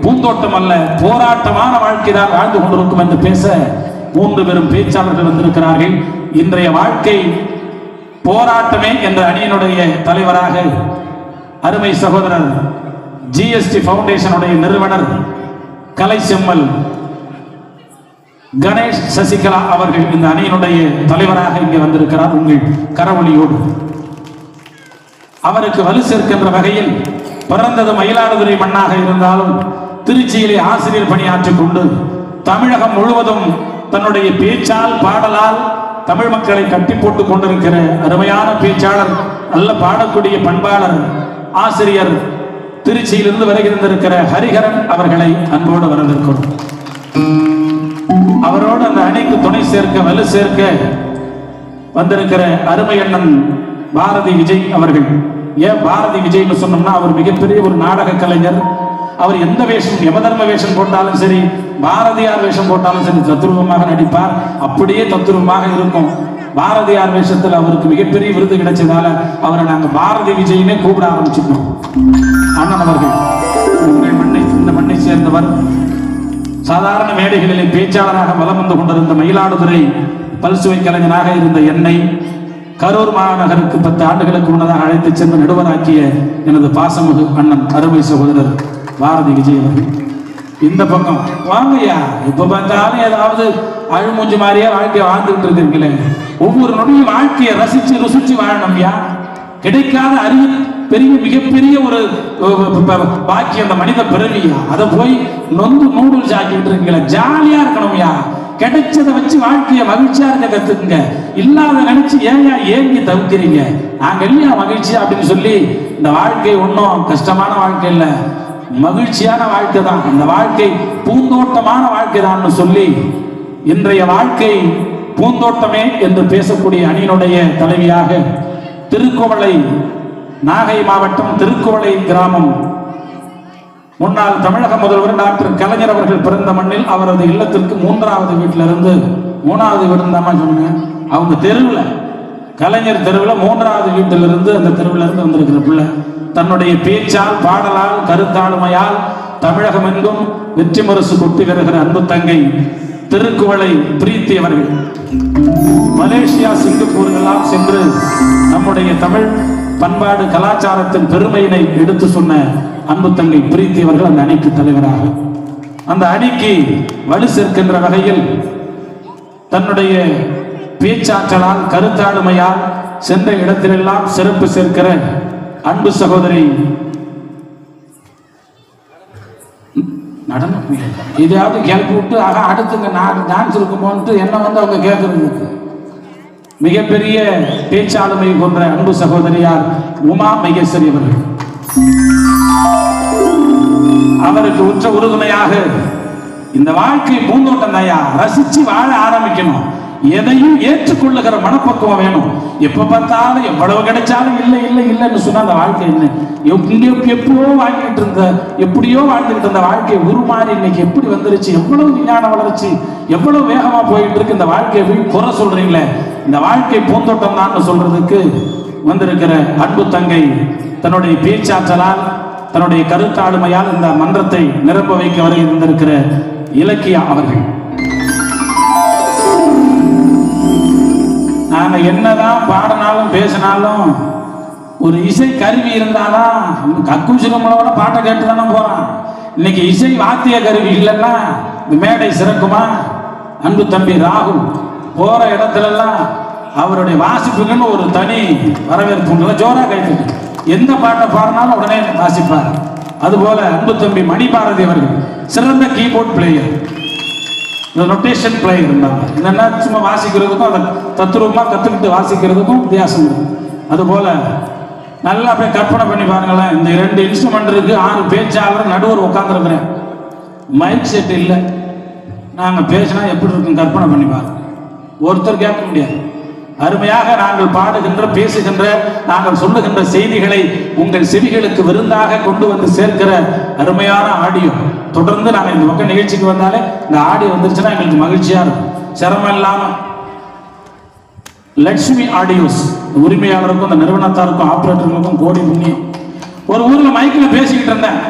பூந்தோட்டம் அல்ல, போராட்டமான வாழ்க்கை தான் வாழ்ந்து கொண்டிருக்கும் என்று பேச 3 பெரும் பேச்சாளர்கள் வந்திருக்கிறார்கள். இன்றைய வாழ்க்கை போராட்டமே என்ற அணியினுடைய தலைவராக அருமை சகோதரர் ஜிஎஸ்டி பவுண்டேஷனுடைய நிறுவனர் கலை செம்மல் கணேஷ் சசிகலா அவர்கள் இந்த அணியினுடைய தலைவராக இங்கே வந்திருக்கிறார். உங்கள் கரவொலியோடு அவருக்கு வலு சேர்க்கின்ற வகையில் பிறந்தது மயிலாடுதுறை மண்ணாக இருந்தாலும் திருச்சியிலே ஆசிரியர் பணியாற்றிக் கொண்டு தமிழகம் முழுவதும் தன்னுடைய பேச்சால் பாடலால் தமிழ் மக்களை கட்டி போட்டுக் கொண்டிருக்கிற அருமையான பேச்சாளர், நல்ல பாடக்கூடிய பண்பாளர், ஆசிரியர், திருச்சியிலிருந்து வருகின்றிருக்கிற ஹரிஹரன் அவர்களை அன்போடு வரவேற்கிறோம். அவரோடு அந்த அணிக்கு துணை சேர்க்க வலு சேர்க்க வந்திருக்கிற அருமை அண்ணன் பாரதி விஜய் அவர்கள். ஏன் பாரதி விஜய்னு சொன்னோம்னா, அவர் மிகப்பெரிய ஒரு நாடக கலைஞர். அவர் எந்த வேஷம், யமதர்ம வேஷம் போட்டாலும் சரி, பாரதியார் வேஷம் போட்டாலும் சரி, தத்துருவமாக நடிப்பார். அப்படியே தத்துருவமாக இருக்கும். பாரதியார் வேஷத்தில் அவருக்கு மிகப்பெரிய விருது கிடைச்சதால அவரை நாங்கள் பாரதி விஜய்னே கூப்பிட ஆரம்பிச்சிருக்கோம். அண்ணன் அவர்கள் இந்த மண்ணை சேர்ந்தவர். சாதாரண மேடைகளிலே பேச்சாளராக வலம் வந்து கொண்டிருந்த மயிலாடுதுறை பல்சுவை கலைஞனாக இருந்த என்னை கரூர் மாநகருக்கு 10 ஆண்டுகளுக்கு முன்னதாக அழைத்து சென்று நடுவராக்கிய எனது பாசமிகு அண்ணன் அருமை சகோதரர் பாரதி விஜய் அவர்கள். இந்த பக்கம் வாங்கய்யா, இப்ப பார்த்தாலும் ஏதாவது அழுமூஞ்சி மாதிரியா வாழ்க்கையை வாழ்ந்துகிட்டு இருக்கீங்களே. ஒவ்வொரு நொடியும் வாழ்க்கையை ரசிச்சு ருசிச்சு வாழணும்யா. கிடைக்காத அறிவு பெரிய மிகப்பெரிய ஒரு பாக்கி அந்த மனித பிறவியா. அதை போய் நொந்து நூடுல்ஸ் ஆக்கிட்டு இருக்கீங்களே. ஜாலியா இருக்கணும்யா. கிடைச்சதை வச்சு வாழ்க்கையை மகிழ்ச்சியா இருக்க கத்துக்குங்க. இல்லாத நினைச்சு ஏன்யா ஏங்கி தவிக்கிறீங்க? நாங்க இல்லையா மகிழ்ச்சி அப்படின்னு சொல்லி, இந்த வாழ்க்கை ஒன்றும் கஷ்டமான வாழ்க்கை இல்லை, மகிழ்ச்சியான வாழ்க்கை தான். அந்த வாழ்க்கை பூந்தோட்டமான வாழ்க்கை தான் சொல்லி இன்றைய வாழ்க்கை பூந்தோட்டமே என்று பேசக்கூடிய அணியினுடைய தலைவியாக திருக்குவளை, நாகை மாவட்டம் திருக்குவளை கிராமம், முன்னாள் தமிழக முதல்வர் டாக்டர் கலைஞர் அவர்கள் பிறந்த மண்ணில் அவரது இல்லத்திற்கு 3வது வீட்டிலிருந்து 3வது வீடு தான் சொன்னேன். அவங்க தெருவில், கலைஞர் தெருவில் 3வது வீட்டிலிருந்து, அந்த தெருவில் இருந்து வந்திருக்கிற பிள்ளை தன்னுடைய பேச்சால், பாடலால், கருத்தாளுமையால் தமிழகம் எங்கும் வெற்றி முரசு கொட்டி வருகிற அன்பு தங்கை திருக்குவளை பிரீத்தி அவர்கள். மலேசியா, சிங்கப்பூர்களெல்லாம் சென்று நம்முடைய தமிழ் பண்பாடு கலாச்சாரத்தின் பெருமையினை எடுத்து சொன்ன அன்பு தங்கை பிரீத்தி அவர்கள் அந்த அணிக்கு தலைவராக, அந்த அணிக்கு வலு சேர்க்கின்ற வகையில் தன்னுடைய பேச்சாற்றலால், கருத்தாளுமையால் சென்ற இடத்திலெல்லாம் சிறப்பு சேர்க்கிற அன்பு சகோதரி நடனம். இதையாவது கேள்வி விட்டு அடுத்துங்க டான்ஸ் இருக்குமோன்ட்டு என்ன வந்து அவங்க கேட்கறதுக்கு மிகப்பெரிய பேச்சாளுமை கொண்ட அன்பு சகோதரியார் உமா மகேஸ்வரி அவர்கள். அவருக்கு உற்ற உறுதுணையாக இந்த வாழ்க்கை பூந்தோட்டம் தாயா, ரசிச்சு வாழ ஆரம்பிக்கணும். எதையும் ஏற்றுக்கொள்ளுகிற மனப்பக்குவம் வேணும். எப்ப பார்த்தாலும் எவ்வளவு கிடைச்சாலும் இல்லை இல்லை இல்லைன்னு சொன்னா அந்த வாழ்க்கை என்ன? எப்போ வாழ்ந்துட்டு இருந்த, எப்படியோ வாழ்ந்துட்டு இருந்த வாழ்க்கையை உருமாறி இன்னைக்கு எப்படி வந்துருச்சு? எவ்வளவு விஞ்ஞான வளர்ச்சி, எவ்வளவு வேகமா போயிட்டு இருக்கு. இந்த வாழ்க்கையை குறை சொல்றீங்களே, இந்த வாழ்க்கை பூந்தோட்டம் தான் சொல்றதுக்கு வந்திருக்கிற அன்பு தங்கை தன்னுடைய பேச்சாற்றலால், தன்னுடைய கருத்தாளுமையால் இந்த மன்றத்தை நிரம்ப வைக்க வரை இருந்திருக்கிற இலக்கியா அவர்கள். நாங்க என்னதான் பாடினாலும் பேசினாலும் ஒரு இசை கருவி இருந்தாதான், கக்கூசிரமோட பாட்டை கேட்டு தானே போறான். இன்னைக்கு இசை வாத்திய கருவி இல்லைன்னா இந்த மேடை சிறக்குமா? அன்பு தம்பி ராகுல் போற இடத்துல எல்லாம் அவருடைய வாசிப்புக்குன்னு ஒரு தனி வரவேற்பு ஜோரா கைது. எந்த பாட்டை பாடினாலும் உடனே வாசிப்பார். அதுபோல அன்பு தம்பி மணிபாரதி அவர்கள் சிறந்த கீபோர்ட் பிளேயர், நொட்டேஷன் பிளேயர் இருந்தாங்க. என்னன்னா சும்மா வாசிக்கிறதுக்கும் அதை தத்துரூபமா கத்துக்கிட்டு வாசிக்கிறதுக்கும் வித்தியாசம் இருக்கு. அதுபோல நல்லா அப்படியே கற்பனை பண்ணி பாருங்களேன். இந்த 2 இன்ஸ்ட்ருமெண்ட் இருக்கு, 6 பேச்சாளர், நடுவர் உட்காந்துருக்கிறேன், மைக் செட் இல்லை. நாங்க பேசினா எப்படி இருக்கும் கற்பனை பண்ணி பாருங்க. ஒருத்தர் கேட்க முடியாது. அருமையாக நாங்கள் பாடுகின்ற, பேசுகின்ற, நாங்கள் சொல்லுகின்ற செய்திகளை உங்கள் செவிகளுக்கு விருந்தாக கொண்டு வந்து சேர்க்கிற அருமையான ஆடியோ. தொடர்ந்து நாங்கள் இந்த பக்கம் நிகழ்ச்சிக்கு வந்தாலே இந்த ஆடியோ வந்துருச்சுன்னா எங்களுக்கு மகிழ்ச்சியா இருக்கும். சிரமம் இல்லாம லட்சுமி ஆடியோஸ் உரிமையாளருக்கும், அந்த நிறுவனத்தாருக்கும், ஆபரேட்டர்களுக்கும் கோடி புண்ணியம். ஒரு ஊர்ல மைக்கில் பேசிக்கிட்டு இருந்தேன்.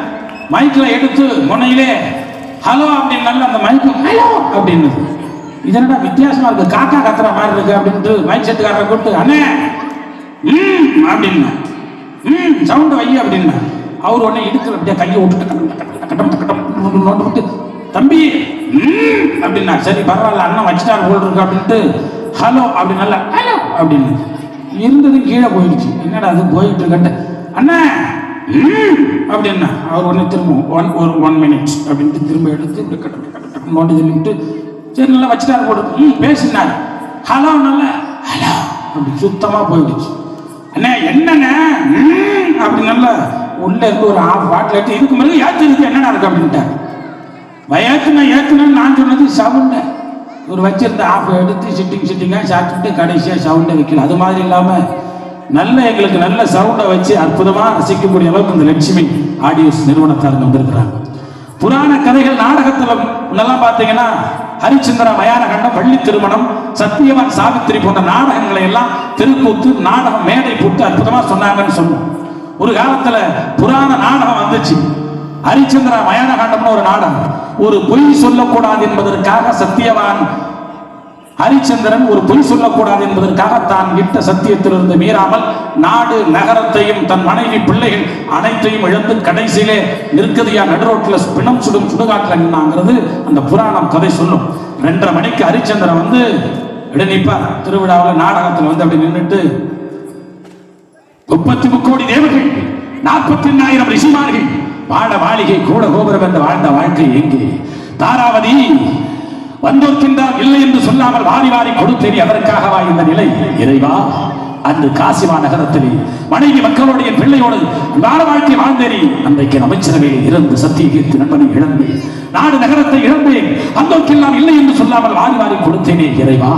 மைக்கில் எடுத்து முனையிலே ஹலோ அப்படின்னு அந்த மைக்கு ஹலோ அப்படின்னு, இதனடா வித்தியாசமா இருக்கு, காக்கா கத்துற மாதிரி இருக்கு அப்படின்ட்டு மைக் செட்டுக்காரரை கூப்பிட்டு அண்ணே அப்படின்னா சவுண்ட் வை அப்படின்னா அவர் உடனே இடுக்கிற அப்படியே கையை விட்டுட்டு தம்பி அப்படின்னா சரி பரவாயில்ல அண்ணன் வச்சுட்டாரு போல் இருக்கு அப்படின்ட்டு ஹலோ அப்படின்னால ஹலோ அப்படின்னு இருந்தது கீழே போயிடுச்சு. என்னடா அது போயிட்டு இருக்கட்ட அண்ணா அப்படின்னா அவர் உடனே திரும்ப ஒரு 1 minute அப்படின்ட்டு திரும்ப எடுத்து இப்படி கட்டு நோண்டி சொல்லிட்டு சரி நல்லா வச்சுட்டாரு போட்டு பேசினார். ஹலோ நல்லா ஹலோ அப்படி சுத்தமாக போயிடுச்சு. அண்ணே என்னண்ணே அப்படி நல்லா உள்ள இருந்து ஒரு ½ பாட்டில் இதுக்கு மேலே ஏற்றுறது என்னடா இருக்கு அப்படின்ட்டார். ஏற்றுனேன்னு நான் சொன்னது சவுண்டை ஒரு வச்சிருந்த ஆஃப் எடுத்து சிட்டிங்காக சாப்பிட்டுட்டு கடைசியாக சவுண்டை வைக்கல. அது மாதிரி இல்லாமல் நல்ல எங்களுக்கு நல்ல சவுண்டை வச்சு அற்புதமாக ரசிக்கக்கூடிய அளவுக்கு இந்த லட்சுமி ஆடியோஸ் நிறுவனத்தார்கள் வந்திருக்கிறாங்க. புராண கதைகள் நாடகத்தில் முன்னெல்லாம் பார்த்தீங்கன்னா ஹரிச்சந்திர மயான கண்டம், வள்ளி திருமணம், சத்தியவான் சாவித்திரி போன்ற நாடகங்களை எல்லாம் தெருக்கூத்து நாடகம் மேடை போட்டு அற்புதமாக சொன்னாங்கன்னு சொன்னோம். ஒரு காலத்தில் புராண நாடகம் வந்துச்சு. ஹரிச்சந்திர மயான காண்டம்னு ஒரு நாடகம். ஒரு பொய் சொல்லக்கூடாது என்பதற்காக சத்தியவான் ஹரிச்சந்திரன் ஒரு பொய் சொல்லக்கூடாது என்பதற்காக தான் விட்ட சத்தியத்திலிருந்து மீறாமல் நாடு நகரத்தையும் தன் மனைவி பிள்ளைகள் அனைத்தையும் இழந்து கடைசியிலே நிற்கதியா நடுரோட்டில் பிணம் சுடும் சுடுகாட்டில் நின்னாங்கிறது அந்த புராணம் கதை சொல்லும். 2:30 மணிக்கு ஹரிச்சந்திரன் வந்து நிற்பார் திருவிழாவில் நாடகத்தில் வந்து அப்படி நின்றுட்டு 33 கோடி தேவர்கள் 48,000 ரிஷிமார்கள் வாழ மாளிகை கூட கோபுரம் என்று வாழ்ந்த வாழ்க்கை எங்கே? தாராவதி வந்தோர்க்கின்றார் இல்லை என்று சொல்லாமல் வாரி வாரி கொடுத்தேன் அதற்காகவா இந்த நிலை? இறைவா, அன்று காசிமா நகரத்திலே மனைவி மக்களுடைய பிள்ளையோடு வாழ வாழ்க்கை வாழ்ந்தேனே, அன்றைக்கு அமைச்சரவையில் இருந்து சத்திய கீர்த்தி நண்பனை இழந்தேன், நாடு நகரத்தை இழந்தேன், வந்தோர்க்கெல்லாம் இல்லை என்று சொல்லாமல் வாரி வாரி கொடுத்தேனே இறைவா,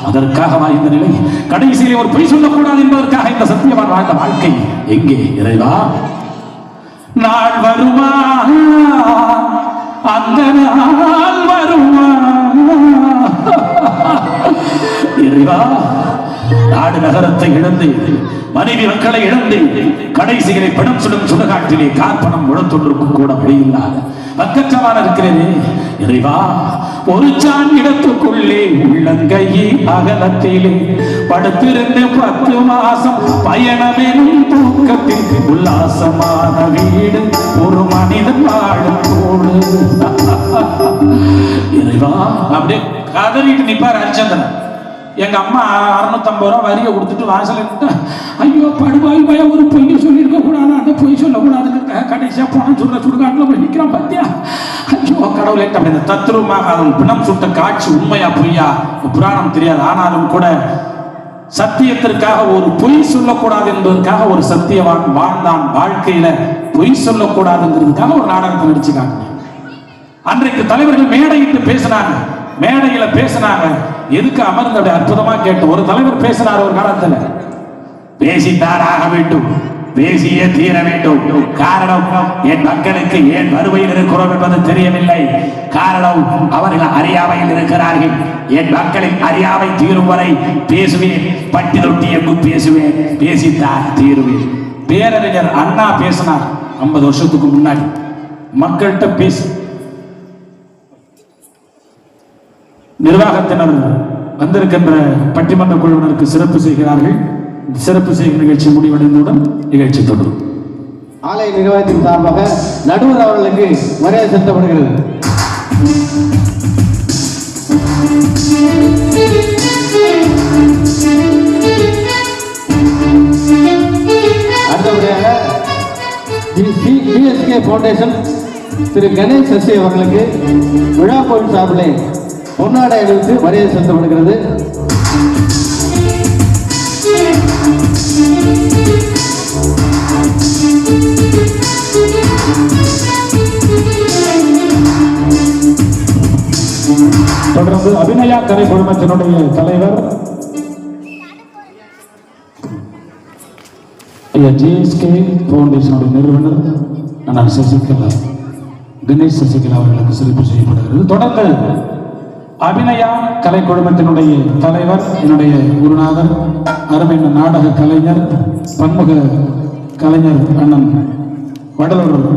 அதற்காகவா இந்த நிலை? கடைசியிலே ஒரு பொய் சொல்லக்கூடாது என்பதற்காக இந்த சத்தியவான் வாழ்ந்த வாழ்க்கை எங்கே? இறைவா, நாள் வருமா, அந்த நாள் வருமா இறைவா, நாடு நகரத்தை இழந்து மனைவி மக்களை இழந்து கடைசிகளை பிணம் சுடும் சுடுகாட்டிலே கார்பணம் முழத்தொன்றுக்கு கூட வழியில்லாத பக்கச்சமான இருக்கிறது. இறைவா, ஒரு சான் இடத்துக்குள்ளே உள்ளங்கையே அகலத்திலே படுத்திருந்து 10 மாசம் பயணமெனும் தூக்கத்தில் உல்லாசமான வீடு ஒரு மனிதன் வாழும் கூடு. இறைவா, அப்படியே கதறிட்டு நிப்பார் ஹரிச்சந்திரன். எங்க அம்மா 650 ரூபா வரியை கொடுத்துட்டு வாசல ஐயோ படுவாய் பயம் ஒரு பொய்யை சொல்லியிருக்க கூடாது, அந்த பொய் சொல்லக்கூடாதுன்னு கடைசியா போன சொல்ற சுடுகாட்டில் போய் நிற்கிறான் பார்த்தியா? ஐயோ கடவுளே, அப்படி இந்த தத்ரூபமாக அவன் பிணம் சுட்ட காட்சி உண்மையா பொய்யா புராணம் தெரியாது. ஆனாலும் கூட சத்தியத்திற்காக ஒரு பொய் சொல்லக்கூடாது என்பதற்காக ஒரு சத்தியவான் வாழ்ந்தான். வாழ்க்கையில பொய் சொல்லக்கூடாதுங்கிறதுக்காக ஒரு நாடகத்தை நடிச்சு காட்டினான். அன்றைக்கு தலைவர்கள் மேடையிட்டு பேசினாங்க. மேடையில பேசினாங்க. எதுக்கு அமர்ந்து அப்படி அற்புதமா கேட்டு ஒரு தலைவர் பேசினார் ஒரு காலத்துல, பேசித்தாராக வேண்டும், பேசியே தீர வேண்டும். காரணம், என் மக்களுக்கு ஏன் வறுமையில் இருக்கிறோம் என்பது தெரியவில்லை. காரணம், அவர்கள் அறியாமையில் இருக்கிறார்கள். என் மக்களின் அறியாமை தீரும் வரை பேசுவேன், பட்டி தொட்டி எங்கும் பேசுவேன், பேசித்தான் தீருவேன். பேரறிஞர் அண்ணா பேசினார் 50 வருஷத்துக்கு முன்னாடி. மக்கள்கிட்ட பேசி நிர்வாகத்தினர் வந்திருக்கின்ற பட்டிமன்ற குழுவினருக்கு சிறப்பு செய்கிறார்கள். சிறப்பு செய்கிற நிகழ்ச்சி முடிவடைந்தவுடன் நிகழ்ச்சி தொடரும். ஆலய நிர்வாகத்தின் சார்பாக நடுவர் அவர்களுக்கு மரியாதை செலுத்தப்படுகிறது. அடுத்தபடியாக பிஎஸ்கே ஃபவுண்டேஷன் திரு கணேஷ் சசி அவர்களுக்கு விழா கோவில் சார்பிலே பொன்னாடை அணிவித்து மரியாதை செலுத்தப்படுகிறது. தொடர்ந்து அபிநயா கலை குழுமத்தினுடைய தலைவர் ஜிஎஸ்கே ஃபவுண்டேஷனுடைய நிறுவனர் நான் சசிகலா, கணேஷ் சசிகலா அவர்களுக்கு சிறப்பு செய்யப்படுகிறது. தொடர்ந்து அபிநயா கலை குழுமத்தினுடைய தலைவர், என்னுடைய குருநாதர், அருமை நாடக கலைஞர், பன்முக கலைஞர் அண்ணன் வடலூர்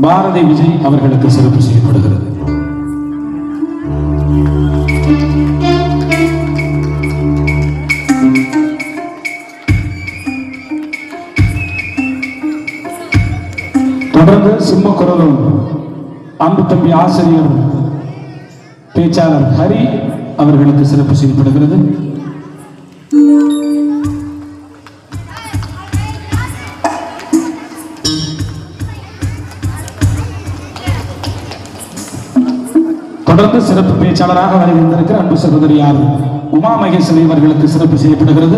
பாரதி விஜய் அவர்களுக்கு சிறப்பு செய்யப்படுகிறது. தொடர்ந்து சிம்மக்குரலும் அன்பு தம்பி ஆசிரியர் பேச்சாளர் ஹரி அவர்களுக்கு சிறப்பு செய்யப்படுகிறது. தொடர்ந்து சிறப்பு பேச்சாளராக வருகின்றிருக்கிற அன்பு சகோதரியார் உமா மகேஸ்வரி அவர்களுக்கு சிறப்பு செய்யப்படுகிறது.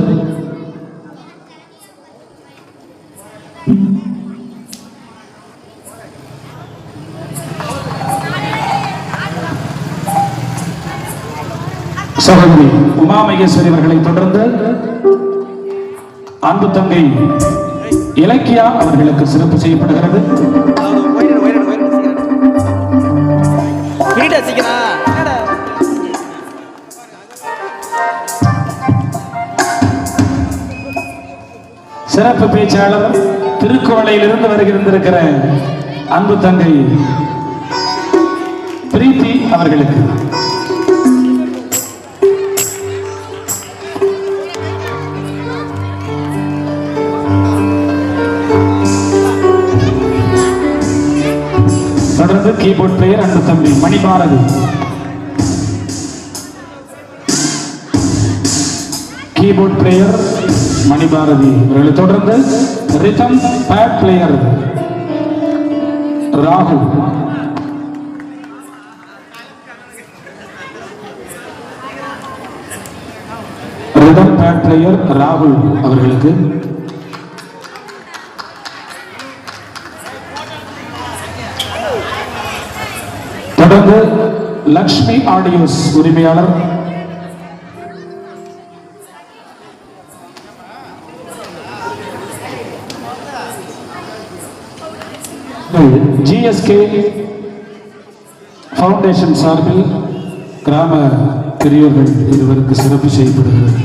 சகோதரி உமா மகேஸ்வரி அவர்களை தொடர்ந்து அன்பு தங்கை இலக்கியா அவர்களுக்கு சிறப்பு செய்யப்படுகிறது. சிறப்பு பேச்சாளர் திருக்குவளையிலிருந்து வருகின்றிருக்கிற அன்பு தங்கை பிரீத்தி அவர்களுக்கு தொடர்ந்து கீபோர்ட் பிளேயர் அன்பு தம்பி மணிபாரதி, கீபோர்ட் பிளேயர் மணிபாரதி அவர்களை தொடர்ந்து ரிதம் பேட் பிளேயர் ராகுல், ரிதம் பேட் பிளேயர் ராகுல் அவர்களுக்கு தொடர்ந்து லக்ஷ்மி ஆடியோஸ் உரிமையாளர் ஜிஎஸ்கே ஃபவுண்டேஷன் சார்பில் கிராம பெரியோர்கள் இருவருக்கு சிறப்பு செய்யப்படுகிறது.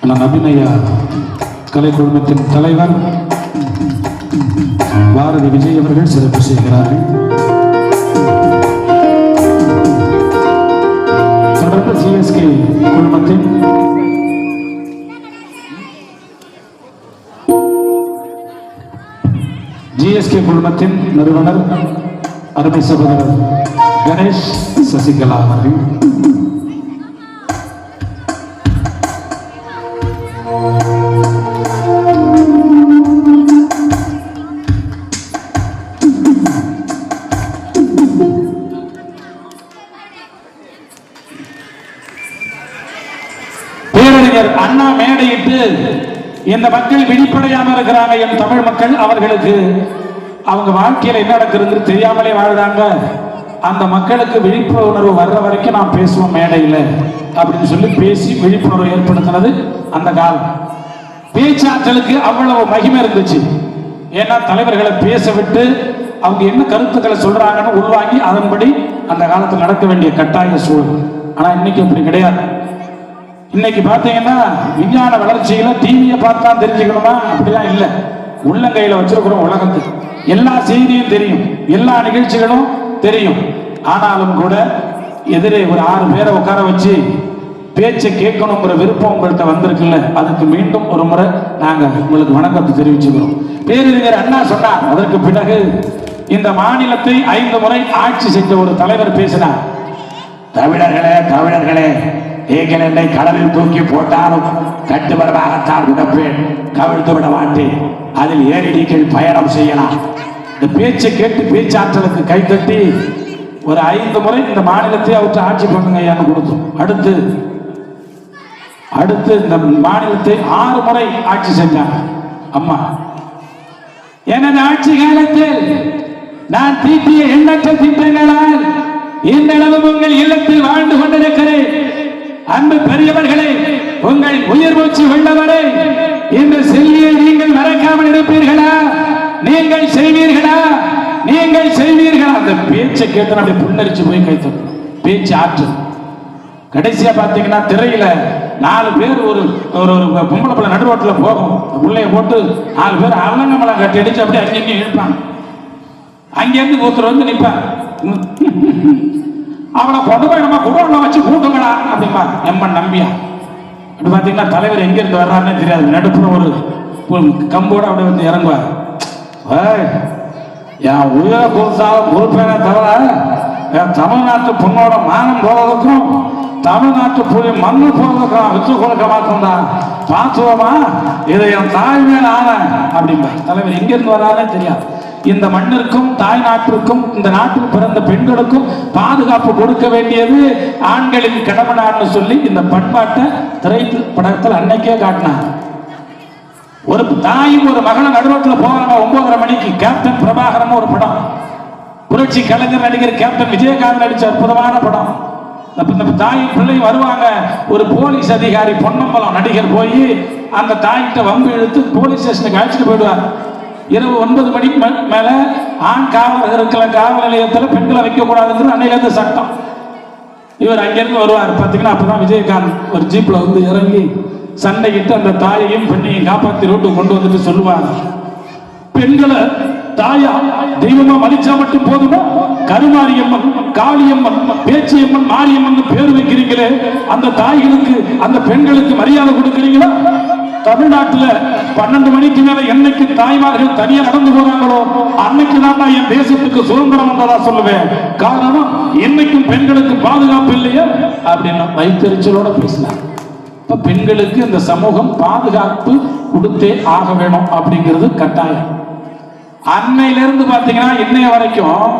நான் அபிநயா கலை குழுமத்தின் தலைவர் பாரதி விஜய் அவர்கள் சிறப்பு செய்கிறார்கள். தொடர்ந்து ஜிஎஸ்கே குழுமத்தின் நிறுவனர் அருமை சகோதரர் கணேஷ் சசிகலா அவர்கள், பேரறிஞர் அண்ணா மேடையிட்டு இந்த மக்கள் விழிப்படையாம இருக்கிறாங்க. என் தமிழ் மக்கள் அவர்களுக்கு அவங்க வாழ்க்கையில என்ன நடக்கிறது தெரியாமலே வாழ்றாங்க. அந்த மக்களுக்கு விழிப்புணர்வு வர்ற வரைக்கும் நாம் பேசுவோம் மேடையில் அப்படின்னு சொல்லி பேசி விழிப்புணர்வு ஏற்படுத்தினது அந்த காலம். பேச்சாற்றலுக்கு அவ்வளவு மகிமை இருந்துச்சு. ஏன்னா தலைவர்களை பேச விட்டு அவங்க என்ன கருத்துக்களை சொல்றாங்கன்னு உள்வாங்கி அதன்படி அந்த காலத்தில் நடக்க வேண்டிய கட்டாய சூழல். ஆனா இன்னைக்கு அப்படி கிடையாது. இன்னைக்கு பாத்தீங்கன்னா விஞ்ஞான வளர்ச்சியில டிவியை பார்த்தா தெரிஞ்சுக்கணுமா அப்படிலாம் இல்லை. உள்ளங்கையில வச்சிருக்கிறோம் உலகத்துக்கு எல்லா செய்தியும் தெரியும், எல்லா நிகழ்ச்சிகளும் தெரியும். ஆனாலும் கூட எதிரே ஒரு 6 பேரை உட்கார வச்சு பேச்சை கேட்கணுங்கிற விருப்பம் உங்கள்கிட்ட வந்திருக்குல்ல, அதுக்கு மீண்டும் ஒரு முறை நாங்க உங்களுக்கு வணக்கத்தை தெரிவிச்சுக்கிறோம். பேரறிஞர் அண்ணா சொன்னார். அதற்கு பிறகு இந்த மாநிலத்தை 5 முறை ஆட்சி செஞ்ச ஒரு தலைவர் பேசினார். தமிழர்களே நீங்கள் என்னை கடலில் தூக்கி போட்டாலும் கட்டுமரமாகத்தான் விடப்பேன், கவிழ்த்து விட மாட்டேன். அதில் ஏறி நீங்கள் பயணம் செய்யலாம். இந்த பேச்சை கேட்டு பேச்சாற்றலுக்கு கைத்தட்டி ஒரு 5 முறை இந்த மாநிலத்தை அவற்றை ஆட்சி பண்ணுங்க ஐயான்னு கொடுத்தோம். அடுத்து இந்த மாநிலத்தை 6 முறை ஆட்சி செஞ்சாங்க அம்மா. எனது ஆட்சி காலத்தில் நான் தீட்டிய எண்ணற்ற திட்டங்களால் இன்றளவு உங்கள் இல்லத்தில் வாழ்ந்து கொண்டிருக்கிறேன். அன்பு பெரியவர்களே, உங்கள் உயிர் மூச்சு உள்ளவரே, இந்த செல்வியை நீங்கள் மறக்காமல் இருப்பீர்களா? நீங்கள் செய்வீர்களா? அந்த பேச்சை கேட்டு அப்படி புல்லரிச்சு போய் கைத்தோம். பேச்சு ஆற்று. கடைசியா பாத்தீங்கன்னா திரையில 4 பேர் ஒரு பொம்பளை பிள்ளை நடு ரோட்டில் போகும். உள்ளே போட்டு 4 பேர் அலங்கமலம் கட்டி அடிச்சு அப்படியே அங்கேயும் இழுப்பாங்க. அங்கேருந்து ஒருத்தர் வந்து நிற்பார். அவளை கொண்டு போய் நம்ம குடோன்ல வச்சு கூட்டுங்களா அப்படிமா எம்மன் நம்பியா. அப்படி பார்த்தீங்கன்னா தலைவர் எங்க இருந்து வர்றாருன்னே தெரியாது. நடுப்புற ஒரு கம்போட அப்படியே வந்து இறங்குவார். என் உயிரை கொடுத்தாலும் பொறுப்பேனே தவிர என் தமிழ்நாட்டு பொண்ணோட மானம் போவதற்கும் தமிழ்நாட்டு புலி மண்ணு போவதற்கும் வித்து கொடுக்க மாட்டோம்தான். பார்த்துவோமா, இதை என் தாய் மேல ஆன அப்படிம்பா. தலைவர் எங்க இருந்து வர்றாருன்னே தெரியாது. இந்த மண்ணிற்கும் தாய் நாட்டிற்கும் இந்த நாட்டில் பிறந்த பெண்களுக்கும் பாதுகாப்பு கொடுக்க வேண்டியது ஆண்களின் கடமைன்னு சொல்லி இந்த பண்பாட்டை திரைப்படத்தில் அன்னைக்கே காட்டினாங்க. ஒரு தாயும் ஒரு மகனை நடுரோட்டில் போவாங்க 9:30 மணிக்கு. கேப்டன் பிரபாகரன் ஒரு படம், புரட்சி கலைஞர் நடிகர் கேப்டன் விஜயகாந்த் நடிச்ச அற்புதமான படம். இந்த தாயும் பிள்ளையும் வருவாங்க. ஒரு போலீஸ் அதிகாரி பொன்னம்பலம் நடிகர் போய் அந்த தாய்கிட்ட வம்பு இழுத்து போலீஸ் ஸ்டேஷனுக்கு அழைச்சிட்டு போயிடுவார். இரவு 9 மணிக்கு மேல ஆண் காவலர்கள் காவல் நிலையத்தில் பெண்களை வைக்கக்கூடாதுங்கிறது அன்னையிலேருந்து சட்டம். இவர் அங்கிருந்து வருவார். பார்த்தீங்கன்னா அப்பதான் விஜயகாந்த் ஒரு ஜீப்ல வந்து இறங்கி சண்டையிட்டு அந்த தாயையும் பெண்ணையும் காப்பாற்றி ரோட்டுக்கு கொண்டு வந்துட்டு சொல்லுவாங்க, பெண்களை தாயா தெய்வமா மதிச்சா மட்டும் போதுமா? கருமாரியம்மன், காளியம்மன், பேச்சியம்மன், மாரியம்மன் பேர் வைக்கிறீங்களே, அந்த தாய்களுக்கு அந்த பெண்களுக்கு மரியாதை கொடுக்கிறீங்களா? தமிழ்நாட்டுல 12 மணிக்கு மேல என்னைக்கு தாய்மார்கள் தனியா நடந்து போறாங்களோ அன்னைக்கு தான் நான் என் தேசத்துக்கு சுதந்திரம் வந்ததா சொல்லுவேன். காரணம், என்னைக்கும் பெண்களுக்கு பாதுகாப்பு இல்லையா அப்படின்னு வைத்தறிச்சலோட பேசினார். இப்ப பெண்களுக்கு இந்த சமூகம் பாதுகாப்பு கொடுத்தே ஆக வேணும் அப்படிங்கிறது கட்டாயம். அன்னையிலிருந்து பாத்தீங்கன்னா இன்னைய வரைக்கும்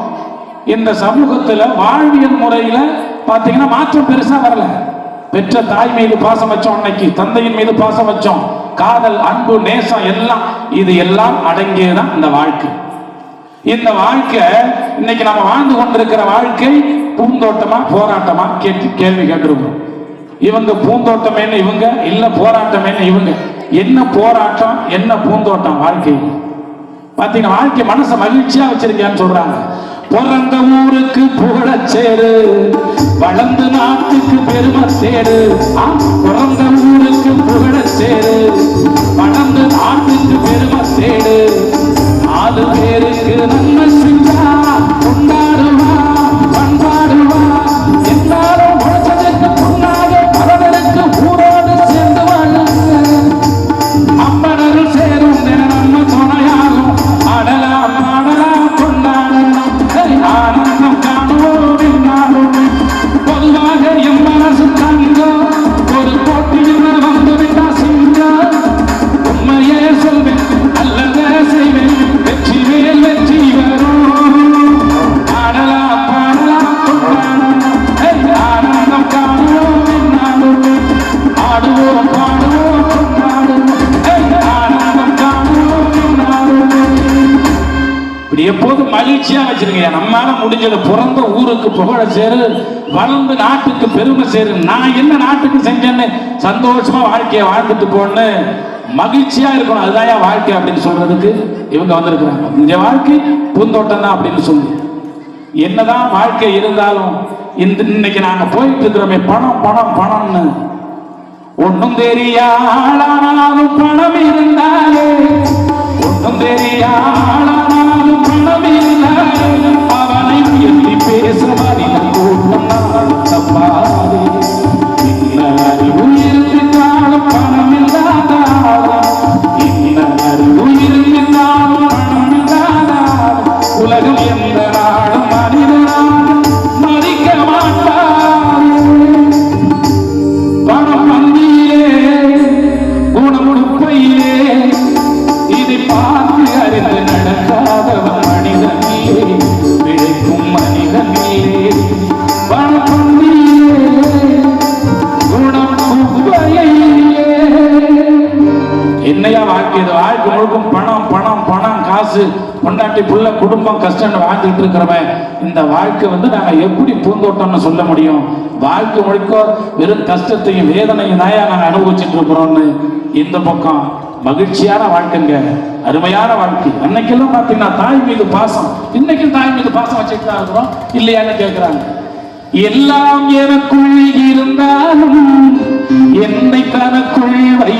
இந்த சமூகத்துல வாழ்வியல் முறையில பாத்தீங்கன்னா மாற்றம் பெருசா வரல. பெற்ற தாய் மீது பாசம் வச்சோம், அன்னைக்கு தந்தையின் மீது பாசம் வச்சோம், காதல், அன்பு, நேசம் எல்லாம் இது எல்லாம் அடங்கியதான் இந்த வாழ்க்கை. இந்த வாழ்க்கை இன்னைக்கு நம்ம வாழ்ந்து கொண்டிருக்கிற வாழ்க்கை பூந்தோட்டமா போராட்டமா கேள்வி கேட்டிருக்கோம். இவங்க பூந்தோட்டம் என்ன இவங்க, இல்ல போராட்டம் என்ன இவங்க. என்ன போராட்டம் என்ன பூந்தோட்டம் வாழ்க்கை பாத்தீங்கன்னா வாழ்க்கை மனசை மகிழ்ச்சியா வச்சிருக்கேன்னு சொல்றாங்க. பிறந்த ஊருக்கு புகழச்சேரு, வளர்ந்து நாட்டுக்கு பெருமை சேரு. பிறந்த ஊருக்கு புகழச்சேரு, வளர்ந்து நாட்டுக்கு பெருமை சேரு. 4 பேருக்கு நன்மை செஞ்சா கொண்டாடுவா பண்பாடுவா. எல்லாரும் உழைச்சதுக்கு முன்னாக பலருக்கு ஊரோடு சேர்ந்து வாழும். அம்மனர்கள் சேரும் நம்ம துணையாகும். ஆடலாம் பாடலாம் கொண்டாடலாம், ஆனந்தம் காணுவோம் என்னாலும். பொதுவாக என் மனசு தங்கம், ஒரு போட்டியில் வந்து விட்டா சிங்கம். உண்மையே சொல்வேன், அல்லதே செய்வேன், வெற்றி மேல் வெற்றி வரும். ஆடலாம் பாடலாம் கொண்டாடலாம், ஆனந்தம் காணுவோம் என்னாலும். ஆடுவோம் பாடுவோம் கொண்டாடுவோம், ஆனந்தம் காணுவோம் என்னாலும். இப்படி எப்போதும் மகிழ்ச்சியா வச்சிருங்க. நம்மால முடிஞ்சது பிறந்த ஊருக்கு புகழ சேரு, வளர்ந்து நாட்டுக்கு பெருமை சேரு. நான் என்ன நாட்டுக்கு செஞ்சேன்னு சந்தோஷமா வாழ்க்கையை வாழ்ந்துட்டு போன்னு மகிழ்ச்சியா இருக்கணும். அதுதான் வாழ்க்கை அப்படின்னு சொல்றதுக்கு இவங்க வந்திருக்கிறாங்க. இந்த வாழ்க்கை பூந்தோட்டம் தான் அப்படின்னு சொல்லி என்னதான் வாழ்க்கை இருந்தாலும் இன்னைக்கு நாங்க போயிட்டு இருக்கிறோமே பணம் பணம் பணம்னு. ஒன்னும் தெரியாளானாலும் பணம் இருந்தாலே, ஒன்னும் தெரியாளானாலும் பணம் இருந்தாலே, அவனை உயர்த்தி பேச மனிதன் கூட்டம் தப்பாது. இன்ன அறிவு இருந்தாலும் பணம் இல்லாதாலும், இன்ன அறிவு இருந்தாலும் பணம் இல்லாதாலும் உலகம் எந்த நாடும் மனிதனாக மதிக்க மாட்டார். பணம் மந்தியிலே குணமுடுப்பையிலே இதை பார்த்து அறிந்து நடக்காதவன் மனிதனிலே, பிழைக்கும் மனிதனிலே. பணம் மந்தியிலே குணமுடுப்பையிலே. என்னையா வாழ்க்கை இது? வாழ்க்கை முழுக்கும் பணம் பணம் பணம், காசு, பொண்டாட்டி, புள்ள, குடும்பம், கஷ்டம் வாழ்ந்துட்டு இருக்கிறவன் இந்த வாழ்க்கை நாங்க எப்படி பூந்தோட்டம்னு சொல்ல முடியும்? வாழ்க்கை முழுக்க வெறும் கஷ்டத்தையும் வேதனையும் தாயா நாங்க அனுபவிச்சுட்டு இருக்கிறோம்னு. இந்த பக்கம் மகிழ்ச்சியான வாழ்க்கைங்க, அருமையான வாழ்க்கை. அன்னைக்கெல்லாம் பாத்தீங்கன்னா தாய் மீது பாசம், இன்னைக்கும் தாய் மீது பாசம் வச்சுட்டு தான் இருக்கிறோம் இல்லையான்னு கேட்கிறாங்க. எல்லாம் எனக்குள் இருந்தாலும் என்னை தனக்குள் வை